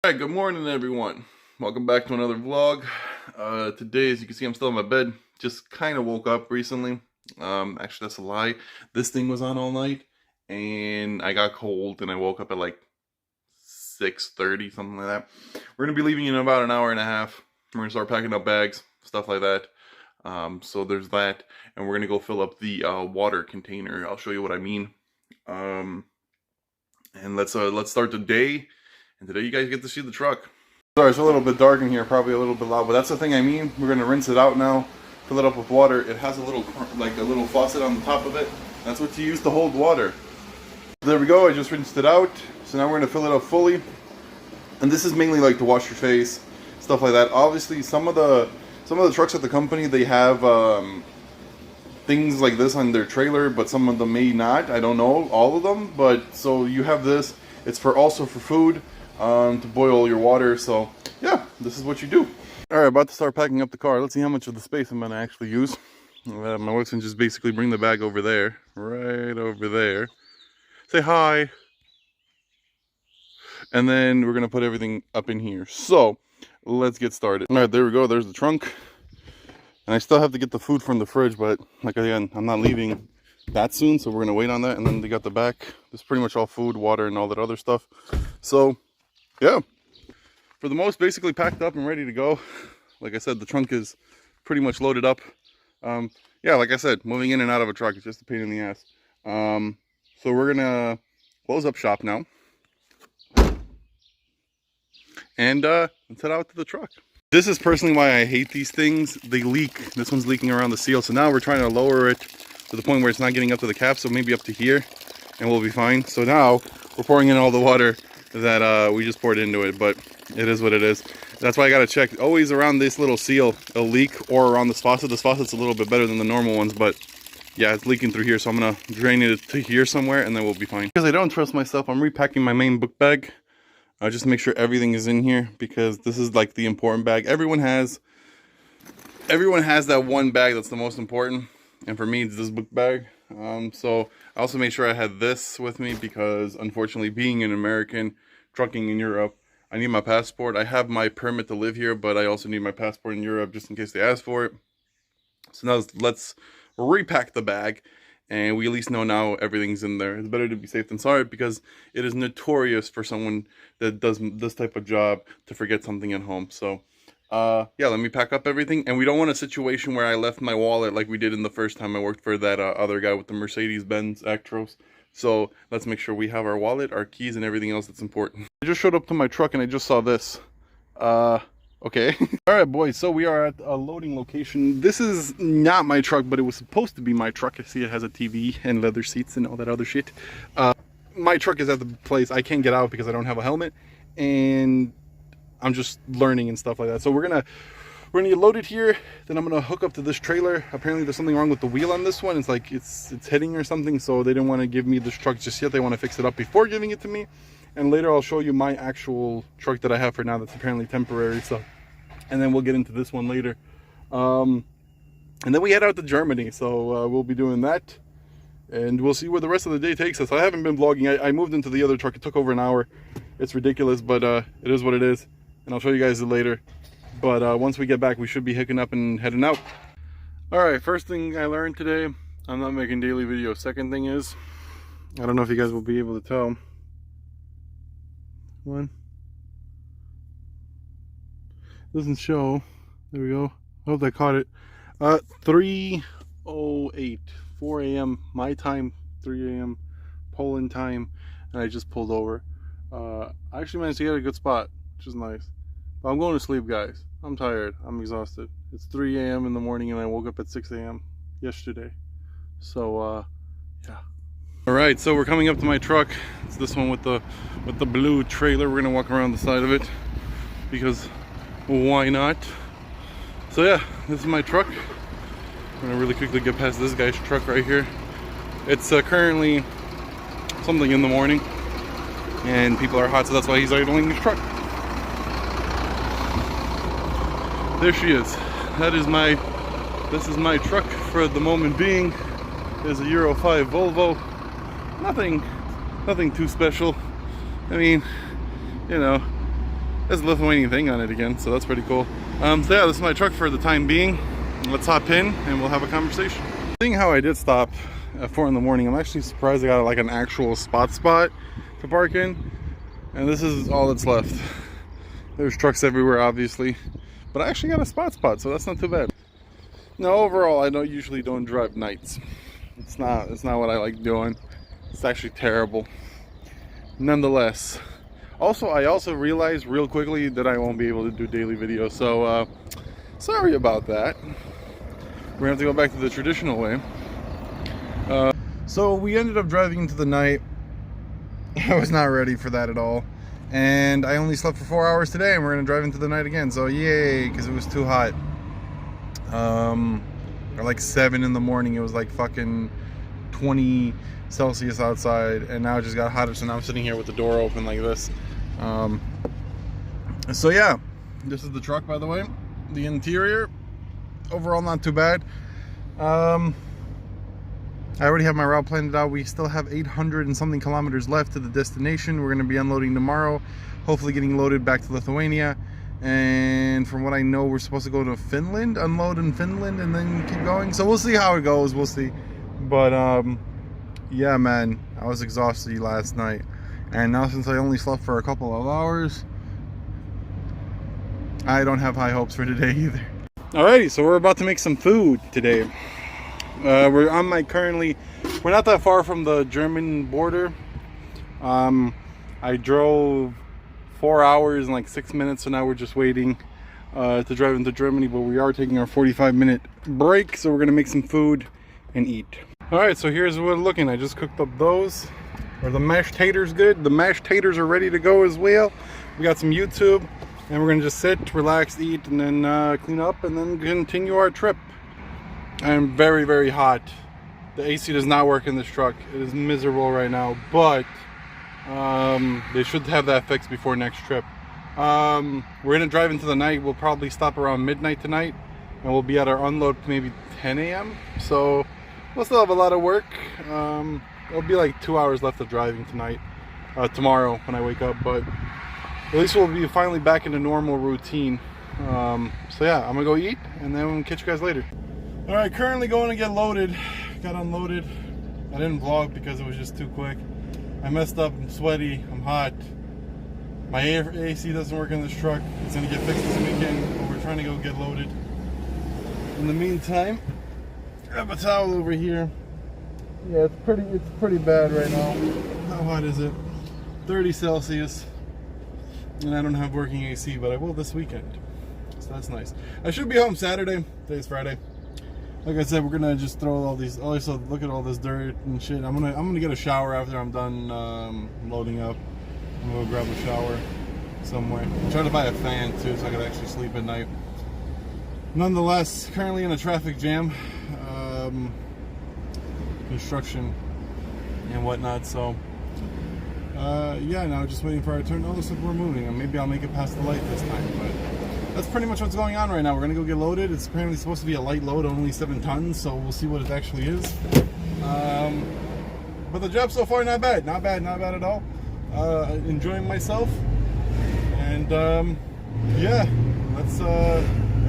Alright, good morning everyone. Welcome back to another vlog. Today, as you can see, I'm still in my bed. Just kind of woke up recently. Actually, that's a lie. This thing was on all night, and I got cold, and I woke up at like 6:30, something like that. We're going to be leaving in about an hour and a half. We're going to start packing up bags, stuff like that. So there's that, and we're going to go fill up the water container. I'll show you what I mean. And let's start the day. And today you guys get to see the truck. Sorry, it's a little bit dark in here, probably a little bit loud, but that's the thing I mean. We're gonna rinse it out now, fill it up with water. It has a little faucet on the top of it. That's what you use to hold water. There we go, I just rinsed it out. So now we're gonna fill it up fully. And this is mainly like to wash your face, stuff like that. Obviously some of the trucks at the company, they have things like this on their trailer, but some of them may not. I don't know all of them, but so you have this. It's also for food. To boil your water. So yeah, this is what you do. Alright, about to start packing up the car. Let's see how much of the space I'm going to actually use. My wife's going to just basically bring the bag over there, right over there. Say hi. And then we're going to put everything up in here. So let's get started. Alright, there we go. There's the trunk. And I still have to get the food from the fridge, but like again, I'm not leaving that soon, so we're going to wait on that. And then they got the back. There's pretty much all food, water, and all that other stuff. So yeah, for the most, basically packed up and ready to go. Like I said, the trunk is pretty much loaded up. Yeah, like I said, moving in and out of a truck is just a pain in the ass. So we're gonna close up shop now and let's head out to the truck. This is personally why I hate these things. They leak. This one's leaking around the seal, so now we're trying to lower it to the point where it's not getting up to the cap, so maybe up to here and we'll be fine. So now we're pouring in all the water that we just poured into it, but it is what it is. That's why I gotta check always around this little seal a leak, or around this faucet. This faucet's a little bit better than the normal ones, but yeah, it's leaking through here, so I'm gonna drain it to here somewhere and then we'll be fine. Because I don't trust myself, I'm repacking my main book bag just to make sure everything is in here, because this is like the important bag. Everyone has that one bag that's the most important, and for me it's this book bag. So I also made sure I had this with me because, unfortunately, being an American trucking in Europe, I need my passport. I have my permit to live here, but I also need my passport in Europe just in case they ask for it. So now let's repack the bag, and we at least know now everything's in there. It's better to be safe than sorry, because it is notorious for someone that does this type of job to forget something at home. So yeah, let me pack up everything. And we don't want a situation where I left my wallet like we did in the first time I worked for that other guy with the Mercedes-Benz Actros. So let's make sure we have our wallet, our keys, and everything else that's important. I just showed up to my truck and I just saw this. Okay. All right, boys, so we are at a loading location. This is not my truck, but it was supposed to be my truck. I see it has a TV and leather seats and all that other shit. My truck is at the place. I can't get out because I don't have a helmet, and I'm just learning and stuff like that. So we're gonna get loaded here. Then I'm gonna hook up to this trailer. Apparently there's something wrong with the wheel on this one. It's like it's hitting or something. So they didn't want to give me this truck just yet. They want to fix it up before giving it to me. And later I'll show you my actual truck that I have for now that's apparently temporary. So, and then we'll get into this one later. And then we head out to Germany. So we'll be doing that. And we'll see where the rest of the day takes us. I haven't been vlogging. I moved into the other truck. It took over an hour. It's ridiculous, but it is what it is. And I'll show you guys it later. But once we get back, we should be hooking up and heading out. Alright, first thing I learned today, I'm not making daily videos. Second thing is, I don't know if you guys will be able to tell. One. Doesn't show. There we go. I hope I caught it. 3:08, 4 a.m. my time, 3 a.m. Poland time, and I just pulled over. I actually managed to get a good spot, which is nice. But I'm going to sleep, guys. I'm tired. I'm exhausted. It's 3 a.m. in the morning, and I woke up at 6 a.m. yesterday. So, yeah. All right, so we're coming up to my truck. It's this one with the blue trailer. We're gonna walk around the side of it because why not? So yeah, this is my truck. I'm gonna really quickly get past this guy's truck right here. It's currently something in the morning, and people are hot, so that's why he's idling his truck. There she is. This is my truck for the moment being. It's a Euro 5 Volvo. Nothing too special. I mean, you know, There's a Lithuanian thing on it again, so that's pretty cool. So yeah, this is my truck for the time being. Let's hop in and we'll have a conversation. Seeing how I did stop at 4 in the morning, I'm actually surprised I got like an actual spot to park in. And this is all that's left. There's trucks everywhere, obviously, but I actually got a spot, so that's not too bad. Now, overall, I usually don't drive nights. It's not what I like doing. It's actually terrible. Nonetheless, I also realized real quickly that I won't be able to do daily videos, so sorry about that. We're gonna have to go back to the traditional way. So we ended up driving into the night. I was not ready for that at all, and I only slept for 4 hours today, and we're gonna drive into the night again. So yay, because it was too hot. Or like 7 in the morning, it was like fucking 20 Celsius outside, and now it just got hotter. So now I'm sitting here with the door open like this. So yeah, this is the truck, by the way. The interior, overall, not too bad. I already have my route planned out. We still have 800 and something kilometers left to the destination. We're going to be unloading tomorrow, hopefully getting loaded back to Lithuania. And from what I know, we're supposed to go to Finland, unload in Finland, and then keep going. So we'll see how it goes. We'll see. But yeah, man, I was exhausted last night, and now since I only slept for a couple of hours, I don't have high hopes for today either. Alrighty, so we're about to make some food today. We're not that far from the German border. I drove 4 hours and like 6 minutes, so now we're just waiting to drive into Germany, but we are taking our 45-minute break, so we're gonna make some food and eat. Alright, so here's what we're looking. I just cooked up those. Are the mashed taters good? The mashed taters are ready to go as well. We got some YouTube, and we're gonna just sit, relax, eat, and then clean up, and then continue our trip. I'm very, very hot. The AC does not work in this truck. It is miserable right now, but they should have that fixed before next trip. We're gonna drive into the night. We'll probably stop around midnight tonight, and we'll be at our unload maybe 10 a.m. So we'll still have a lot of work. It'll be like 2 hours left of driving tonight, tomorrow when I wake up, but at least we'll be finally back in a normal routine. So yeah, I'm gonna go eat, and then we'll catch you guys later. All right, currently going to get loaded. Got unloaded. I didn't vlog because it was just too quick. I messed up. I'm sweaty. I'm hot. My AC doesn't work in this truck. It's gonna get fixed this weekend, but we're trying to go get loaded. In the meantime, I have a towel over here. Yeah, it's pretty bad right now. How hot is it? 30 Celsius. And I don't have working AC, but I will this weekend. So that's nice. I should be home Saturday. Today's Friday. Like I said, we're gonna just throw all these. Also, look at all this dirt and shit. I'm gonna get a shower after I'm done loading up. I'm gonna go grab a shower somewhere. I'm trying to buy a fan too, so I could actually sleep at night. Nonetheless, currently in a traffic jam, construction and whatnot. So yeah, now just waiting for our turn. Oh, looks like we're moving, and maybe I'll make it past the light this time. But that's pretty much what's going on right now. We're gonna go get loaded. It's apparently supposed to be a light load, only 7 tons, so we'll see what it actually is. But the job so far, not bad at all. Enjoying myself, and yeah, let's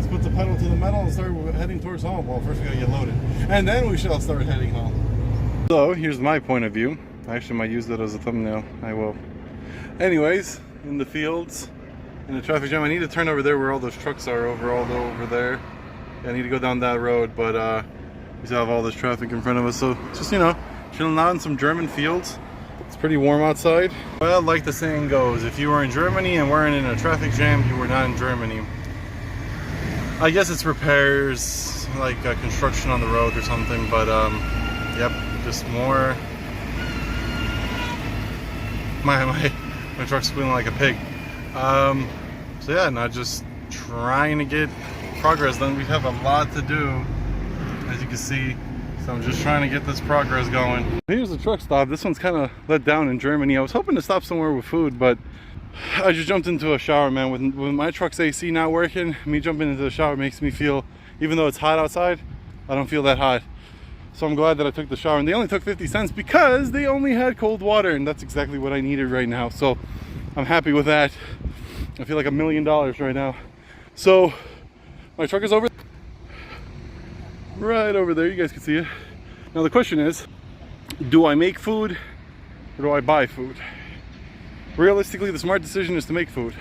put the pedal to the metal and start heading towards home. Well, first we gotta get loaded, and then we shall start heading home. So here's my point of view. I actually might use that as a thumbnail. I will. Anyways, in the fields, in the traffic jam. I need to turn over there where all those trucks are, over there. Yeah, I need to go down that road, but we still have all this traffic in front of us. So just, you know, chilling out in some German fields. It's pretty warm outside. Well, like the saying goes, if you were in Germany and weren't in a traffic jam, you were not in Germany. I guess it's repairs, like construction on the road or something, but yep, just more. My truck's squealing like a pig. So yeah, not just trying to get progress done. We have a lot to do, as you can see. So I'm just trying to get this progress going. Here's the truck stop. This one's kind of let down in Germany. I was hoping to stop somewhere with food, but I just jumped into a shower, man. With my truck's AC not working, me jumping into the shower makes me feel, even though it's hot outside, I don't feel that hot. So I'm glad that I took the shower, and they only took 50 cents because they only had cold water, and that's exactly what I needed right now. So I'm happy with that. I feel like $1 million right now. So my truck is over right over there. You guys can see it. Now the question is, do I make food or do I buy food? Realistically, the smart decision is to make food,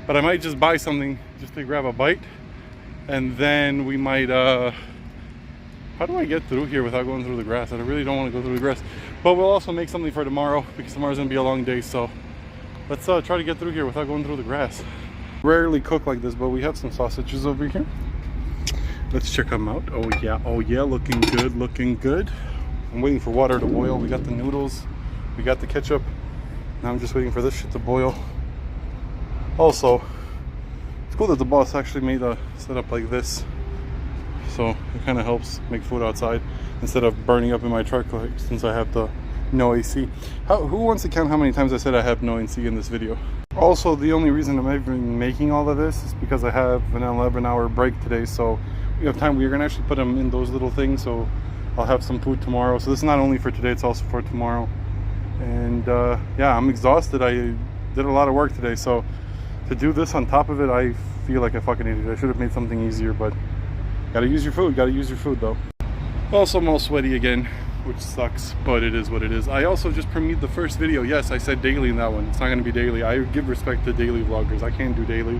but I might just buy something just to grab a bite, and then we might how do I get through here without going through the grass? I really don't want to go through the grass, but we'll also make something for tomorrow because tomorrow's gonna be a long day. So let's try to get through here without going through the grass. Rarely cook like this, but we have some sausages over here. Let's check them out. Oh yeah, looking good, looking good. I'm waiting for water to boil. We got the noodles, we got the ketchup. Now I'm just waiting for this shit to boil. Also, it's cool that the boss actually made a setup like this, so it kind of helps make food outside instead of burning up in my truck, like, since I have the no AC. Who wants to count how many times I said I have no AC in this video? Also, the only reason I'm even making all of this is because I have an 11-hour break today, so we have time. We're gonna actually put them in those little things, so I'll have some food tomorrow. So this is not only for today, it's also for tomorrow. And yeah, I'm exhausted. I did a lot of work today, so to do this on top of it, I feel like a fucking idiot. I should have made something easier, but gotta use your food though. Also, I'm all sweaty again, which sucks, but it is what it is. I also just premiered the first video. Yes, I said daily in that one. It's not gonna be daily. I give respect to daily vloggers. I can't do daily.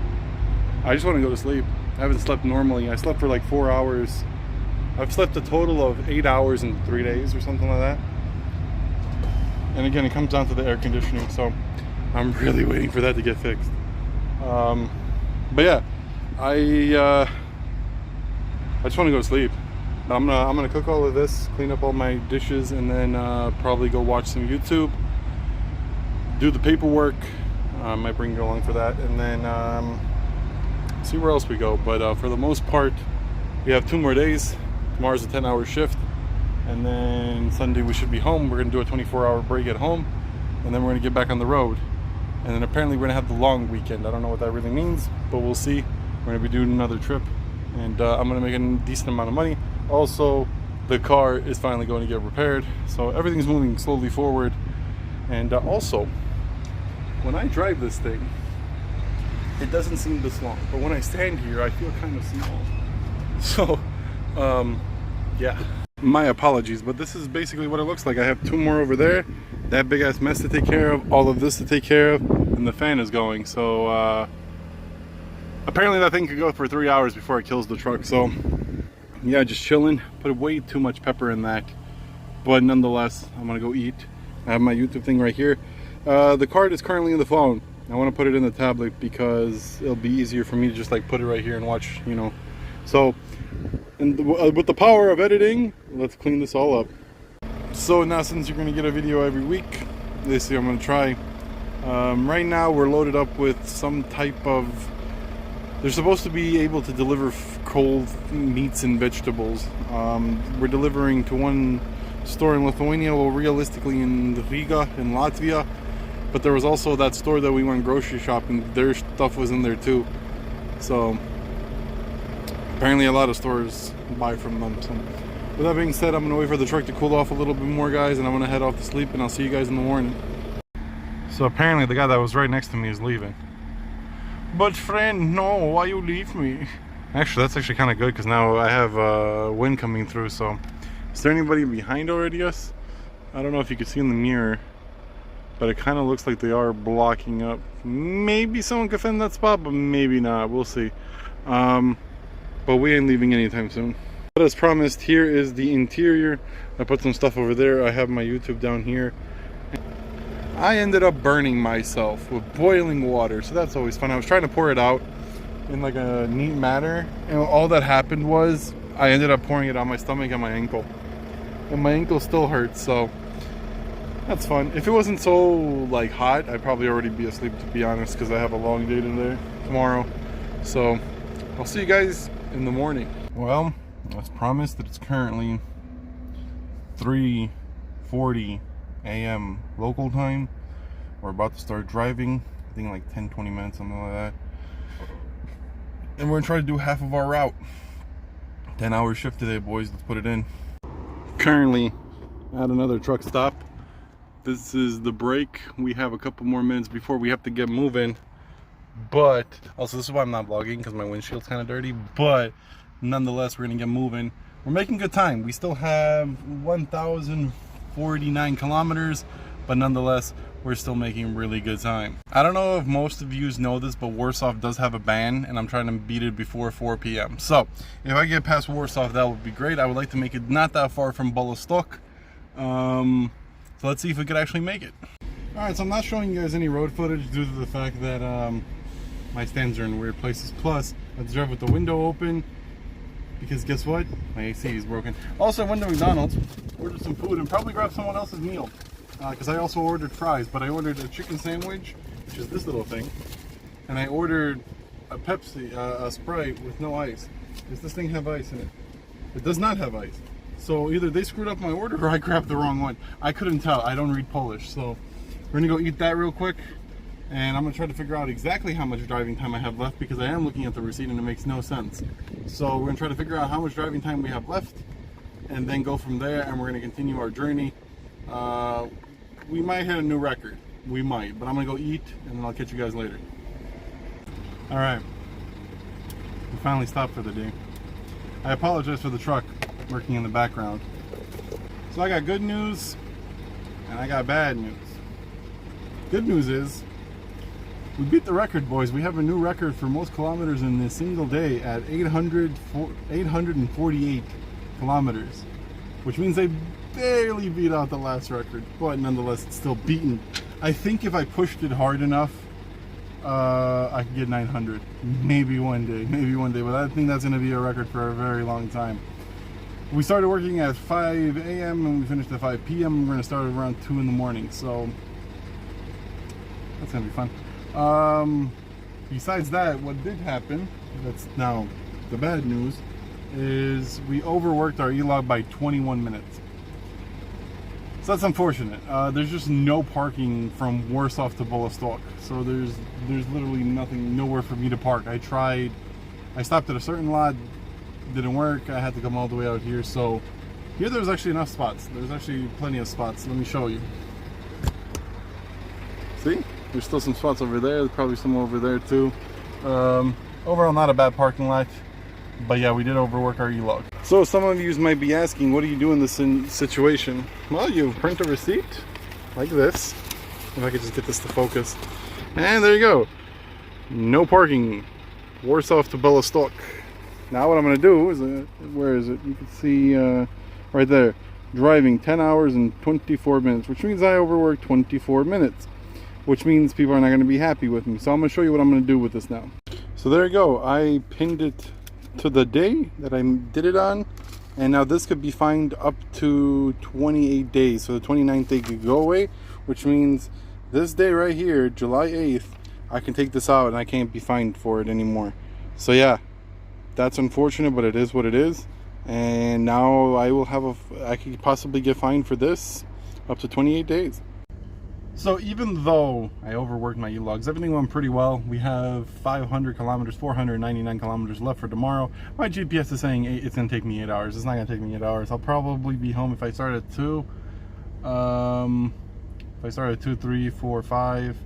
I just want to go to sleep. I haven't slept normally. I slept for like 4 hours. I've slept a total of 8 hours in 3 days or something like that. And again, it comes down to the air conditioning, so I'm really waiting for that to get fixed. But yeah, I just want to go to sleep. I'm gonna cook all of this, clean up all my dishes, and then probably go watch some YouTube, do the paperwork. Might bring you along for that, and then see where else we go. But for the most part, we have 2 more days. Tomorrow's a 10-hour shift, and then Sunday we should be home. We're gonna do a 24-hour break at home, and then we're gonna get back on the road. And then apparently we're gonna have the long weekend. I don't know what that really means, but we'll see. We're gonna be doing another trip, and I'm gonna make a decent amount of money. Also, the car is finally going to get repaired, so everything's moving slowly forward. And also, when I drive this thing, it doesn't seem this long, but when I stand here, I feel kind of small. So, yeah. My apologies, but this is basically what it looks like. I have 2 more over there, that big ass mess to take care of, all of this to take care of, and the fan is going. So, apparently that thing could go for 3 hours before it kills the truck. So, yeah, just chilling. Put way too much pepper in that, but nonetheless, I'm gonna go eat. I have my YouTube thing right here. The card is currently in the phone. I want to put it in the tablet because it'll be easier for me to just like put it right here and watch, you know. So, and with the power of editing, let's clean this all up. So now, since you're gonna get a video every week, this year I'm gonna try. Right now we're loaded up with some type of, they're supposed to be able to deliver cold meats and vegetables. We're delivering to one store in Lithuania, well, realistically in Riga in Latvia, but there was also that store that we went grocery shopping. Their stuff was in there too. So apparently a lot of stores buy from them. So with that being said, I'm gonna wait for the truck to cool off a little bit more, guys, and I'm gonna head off to sleep, and I'll see you guys in the morning. So apparently the guy that was right next to me is leaving. But friend, no, why you leave me? Actually, that's actually kind of good, because now I have wind coming through. So is there anybody behind already us? I don't know if you can see in the mirror, but it kind of looks like they are blocking up. Maybe someone could find that spot, but maybe not. We'll see. But we ain't leaving anytime soon. But as promised, here is the interior. I put some stuff over there. I have my YouTube down here. I ended up burning myself with boiling water, so that's always fun. I was trying to pour it out in like a neat manner, and all that happened was I ended up pouring it on my stomach and my ankle. And my ankle still hurts, so that's fun. If it wasn't so like hot, I'd probably already be asleep, to be honest, because I have a long day today, tomorrow. So I'll see you guys in the morning. Well, as promised, that it's currently 3:40 a.m. local time. We're about to start driving. I think like 10-20 minutes, something like that. And we're gonna try to do half of our route. 10-hour shift today, boys. Let's put it in. Currently at another truck stop. This is the break. We have a couple more minutes before we have to get moving. but also this is why I'm not vlogging, because my windshield's kind of dirty, but nonetheless, we're gonna get moving. We're making good time. We still have 1,049 kilometers, but nonetheless, we're still making really good time. I don't know if most of you know this, but Warsaw does have a ban, and I'm trying to beat it before 4 p.m. So if I get past Warsaw, that would be great. I would like to make it not that far from Białystok. So let's see if we could actually make it. All right, so I'm not showing you guys any road footage due to the fact that my stands are in weird places. Plus, let's drive with the window open, because guess what? My AC is broken. Also, I went to McDonald's, ordered some food, and probably grabbed someone else's meal. Because I also ordered fries, but I ordered a chicken sandwich, which is this little thing, and I ordered a Pepsi, a Sprite with no ice. Does this thing have ice in it? It does not have ice. So either they screwed up my order or I grabbed the wrong one. I couldn't tell. I don't read Polish. So we're gonna go eat that real quick, and I'm gonna try to figure out exactly how much driving time I have left, because I am looking at the receipt and it makes no sense. So we're gonna try to figure out how much driving time we have left, and then go from there, and we're gonna continue our journey. We might hit a new record. We might, but I'm gonna go eat, and then I'll catch you guys later. All right, we finally stopped for the day. I apologize for the truck working in the background. So I got good news, and I got bad news. Good news is, we beat the record, boys. We have a new record for most kilometers in a single day at 848 kilometers, which means they barely beat out the last record, but nonetheless, it's still beaten. I think if I pushed it hard enough, I could get 900. Maybe one day, but I think that's gonna be a record for a very long time. We started working at 5 a.m. and we finished at 5 p.m. We're gonna start around 2 in the morning, so that's gonna be fun. Besides that, what did happen, that's now the bad news, is we overworked our e-log by 21 minutes. So that's unfortunate. There's just no parking from Warsaw to Białystok. So there's literally nowhere for me to park. I tried, I stopped at a certain lot, didn't work. I had to come all the way out here. So here there's actually enough spots. There's actually plenty of spots. Let me show you. See? There's still some spots over there. There's probably some over there too. Overall, not a bad parking lot. But yeah, we did overwork our e-log. So some of you might be asking, what do you do in this situation? Well, you print a receipt like this. If I could just get this to focus. And there you go. No parking. Warsaw to Białystok. Now what I'm going to do is, where is it? You can see right there. Driving 10 hours and 24 minutes, which means I overworked 24 minutes. Which means people are not going to be happy with me. So I'm going to show you what I'm going to do with this now. So there you go. I pinned it to the day that I did it on, and now this could be fined up to 28 days. So the 29th day could go away, which means this day right here, July 8th, I can take this out and I can't be fined for it anymore. So yeah, that's unfortunate, but it is what it is. And now I will have I could possibly get fined for this up to 28 days. So even though I overworked my e-logs, everything went pretty well. We have 500 kilometers, 499 kilometers left for tomorrow. My GPS is saying it's going to take me 8 hours. It's not going to take me 8 hours. I'll probably be home if I start at 2. If I start at 2, 3, 4, 5,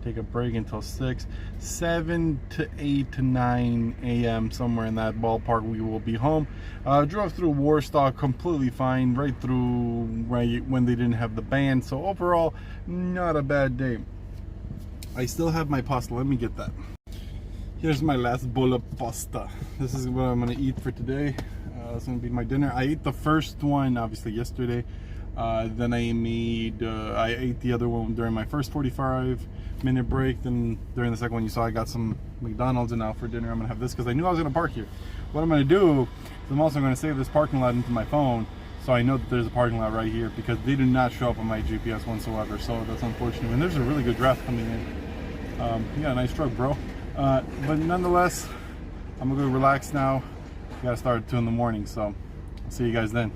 take a break until 6, 7 to 8 to 9 a.m. somewhere in that ballpark we will be home. Drove through Warsaw completely fine, right through right when they didn't have the ban. So overall, not a bad day. I still have my pasta. Let me get that. Here's my last bowl of pasta. This is what I'm gonna eat for today. It's gonna be my dinner. I ate the first one obviously yesterday. Then I ate the other one during my first 45-minute break. Then during the second one, you saw I got some McDonald's, and now for dinner I'm gonna have this because I knew I was gonna park here. What I'm gonna do is I'm also gonna save this parking lot into my phone, so I know that there's a parking lot right here, because they do not show up on my GPS whatsoever. So that's unfortunate. And there's a really good draft coming in. You got a nice truck, bro. But nonetheless, I'm gonna go relax now. Gotta start at 2 in the morning, so I'll see you guys then.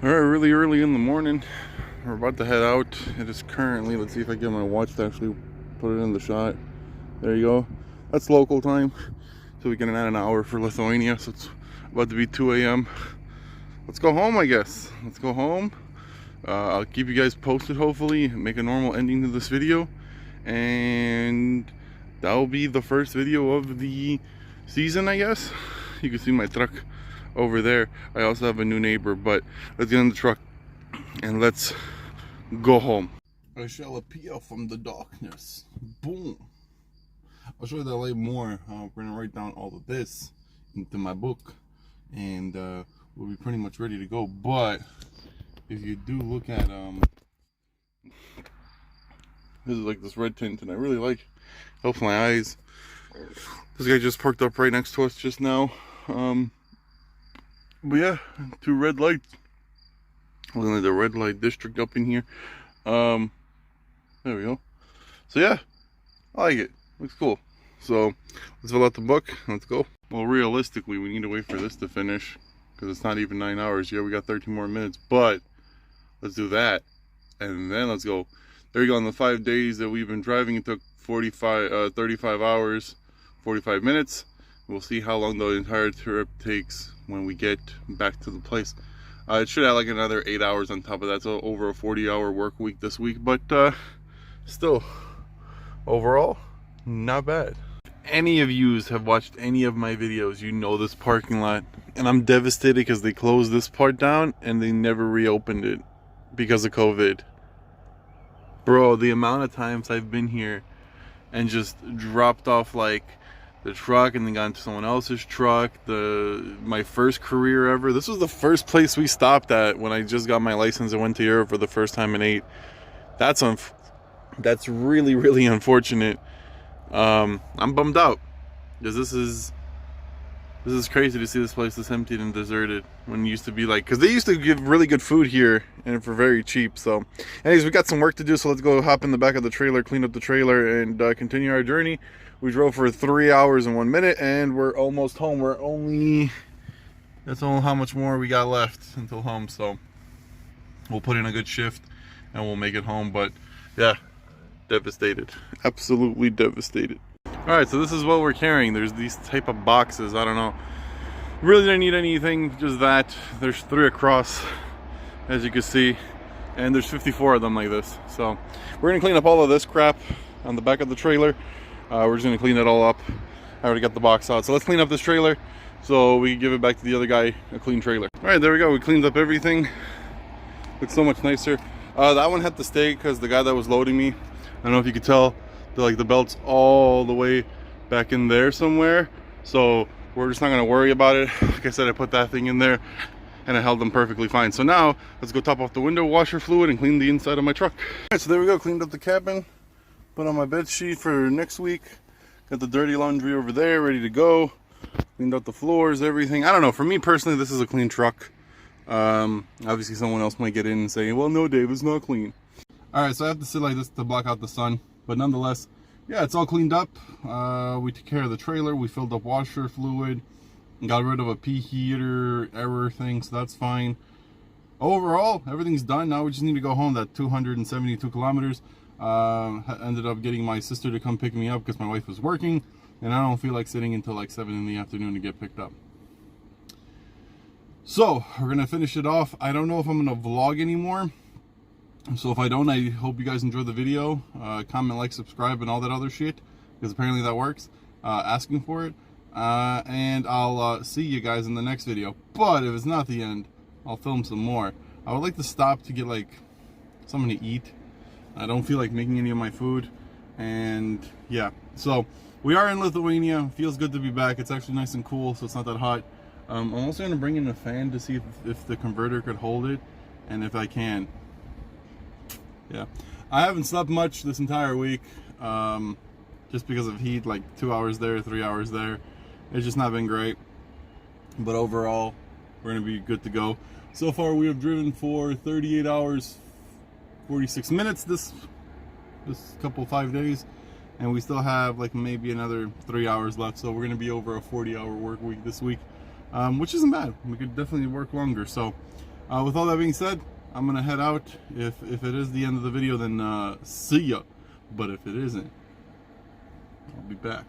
All right, really early in the morning, we're about to head out. It is currently, let's see if I get my watch to actually put it in the shot. There you go. That's local time, so we can add an hour for Lithuania. So it's about to be 2 a.m. Let's go home, I guess. Let's go home. I'll keep you guys posted, hopefully, make a normal ending to this video. And that'll be the first video of the season, I guess. You can see my truck over there. I also have a new neighbor, but let's get in the truck and let's go home. I shall appear from the darkness. Boom. I'll show you that later more. We're gonna write down all of this into my book, and we'll be pretty much ready to go. But if you do look at this is like this red tint, and I really like it. Helps my eyes. This guy just parked up right next to us just now. But yeah, 2 red lights. Looking at the red light district up in here. There we go. So yeah, I like it. Looks cool. So let's fill out the book. Let's go. Well, realistically, we need to wait for this to finish because it's not even 9 hours yet. We got 13 more minutes, but let's do that, and then let's go. There you go. On the 5 days that we've been driving, it took 35 hours, 45 minutes. We'll see how long the entire trip takes when we get back to the place. It should add like another 8 hours on top of that, so over a 40-hour work week this week, but still, overall, not bad. If any of yous have watched any of my videos, you know this parking lot, and I'm devastated because they closed this part down and they never reopened it because of COVID. Bro, the amount of times I've been here and just dropped off like the truck and then got into someone else's truck. My first career ever. This was the first place we stopped at when I just got my license and went to Europe for the first time in 8. That's really, really unfortunate. I'm bummed out because this is crazy to see this place this emptied and deserted when it used to be like, because they used to give really good food here and for very cheap. So anyways, we got some work to do, so let's go hop in the back of the trailer, clean up the trailer, and continue our journey. We drove for 3 hours and 1 minute and we're almost home. That's all how much more we got left until home, so we'll put in a good shift and we'll make it home. But yeah, devastated, absolutely devastated. All right, so this is what we're carrying. There's these type of boxes. I don't know, really don't need anything, just that. There's 3 across, as you can see, and there's 54 of them like this. So we're gonna clean up all of this crap on the back of the trailer. We're just gonna clean it all up. I already got the box out, so let's clean up this trailer so we can give it back to the other guy, a clean trailer. All right, there we go. We cleaned up everything. Looks so much nicer. That one had to stay because the guy that was loading me, I don't know if you could tell, the belt's all the way back in there somewhere, so we're just not gonna worry about it. Like I said, I put that thing in there and it held them perfectly fine. So now let's go top off the window washer fluid and clean the inside of my truck. All right, so there we go. Cleaned up the cabin, put on my bed sheet for next week, got the dirty laundry over there ready to go, cleaned out the floors, everything. I don't know, for me personally, this is a clean truck. Obviously someone else might get in and say, well, no, Dave, it's not clean. All right, so I have to sit like this to block out the sun, but nonetheless, yeah, it's all cleaned up. We took care of the trailer, we filled up washer fluid, got rid of a P heater error thing, so that's fine. Overall, everything's done. Now we just need to go home. That 272 kilometers. Ended up getting my sister to come pick me up because my wife was working, and I don't feel like sitting until like 7 in the afternoon to get picked up. So we're gonna finish it off. I don't know if I'm gonna vlog anymore, so if I don't, I hope you guys enjoyed the video. Comment, like, subscribe, and all that other shit, because apparently that works. Asking for it, and I'll see you guys in the next video. But if it's not the end, I'll film some more. I would like to stop to get like something to eat. I don't feel like making any of my food, and yeah, so we are in Lithuania. Feels good to be back. It's actually nice and cool, so it's not that hot. I'm also going to bring in a fan to see if the converter could hold it, and if I can. Yeah, I haven't slept much this entire week, just because of heat, like 2 hours there, 3 hours there. It's just not been great, but overall we're going to be good to go. So far we have driven for 38 hours 46 minutes this couple 5 days, and we still have like maybe another 3 hours left, so we're going to be over a 40-hour work week this week, which isn't bad. We could definitely work longer. So with all that being said, I'm gonna head out. If it is the end of the video, then see ya, but if it isn't, I'll be back.